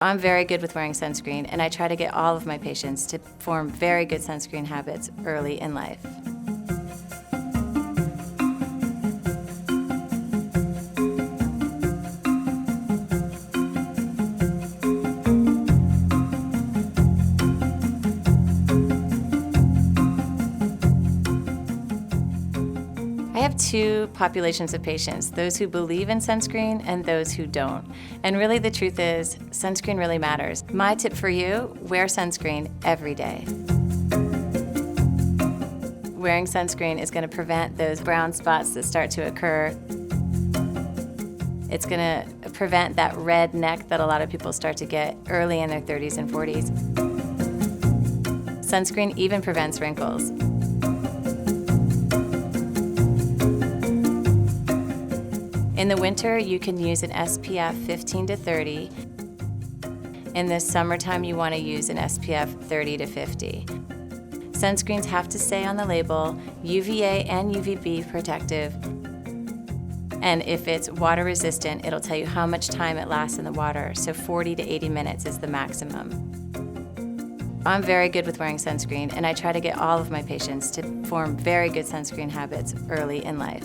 I'm very good with wearing sunscreen, and I try to get all of my patients to form very good sunscreen habits early in life. I have two populations of patients, those who believe in sunscreen and those who don't. And really the truth is, sunscreen really matters. My tip for you, wear sunscreen every day. Wearing sunscreen is going to prevent those brown spots that start to occur. It's going to prevent that red neck that a lot of people start to get early in their 30s and 40s. Sunscreen even prevents wrinkles. In the winter, you can use an SPF 15 to 30. In the summertime, you want to use an SPF 30 to 50. Sunscreens have to say on the label, UVA and UVB protective. And if it's water resistant, it'll tell you how much time it lasts in the water. So 40 to 80 minutes is the maximum. I'm very good with wearing sunscreen, and I try to get all of my patients to form very good sunscreen habits early in life.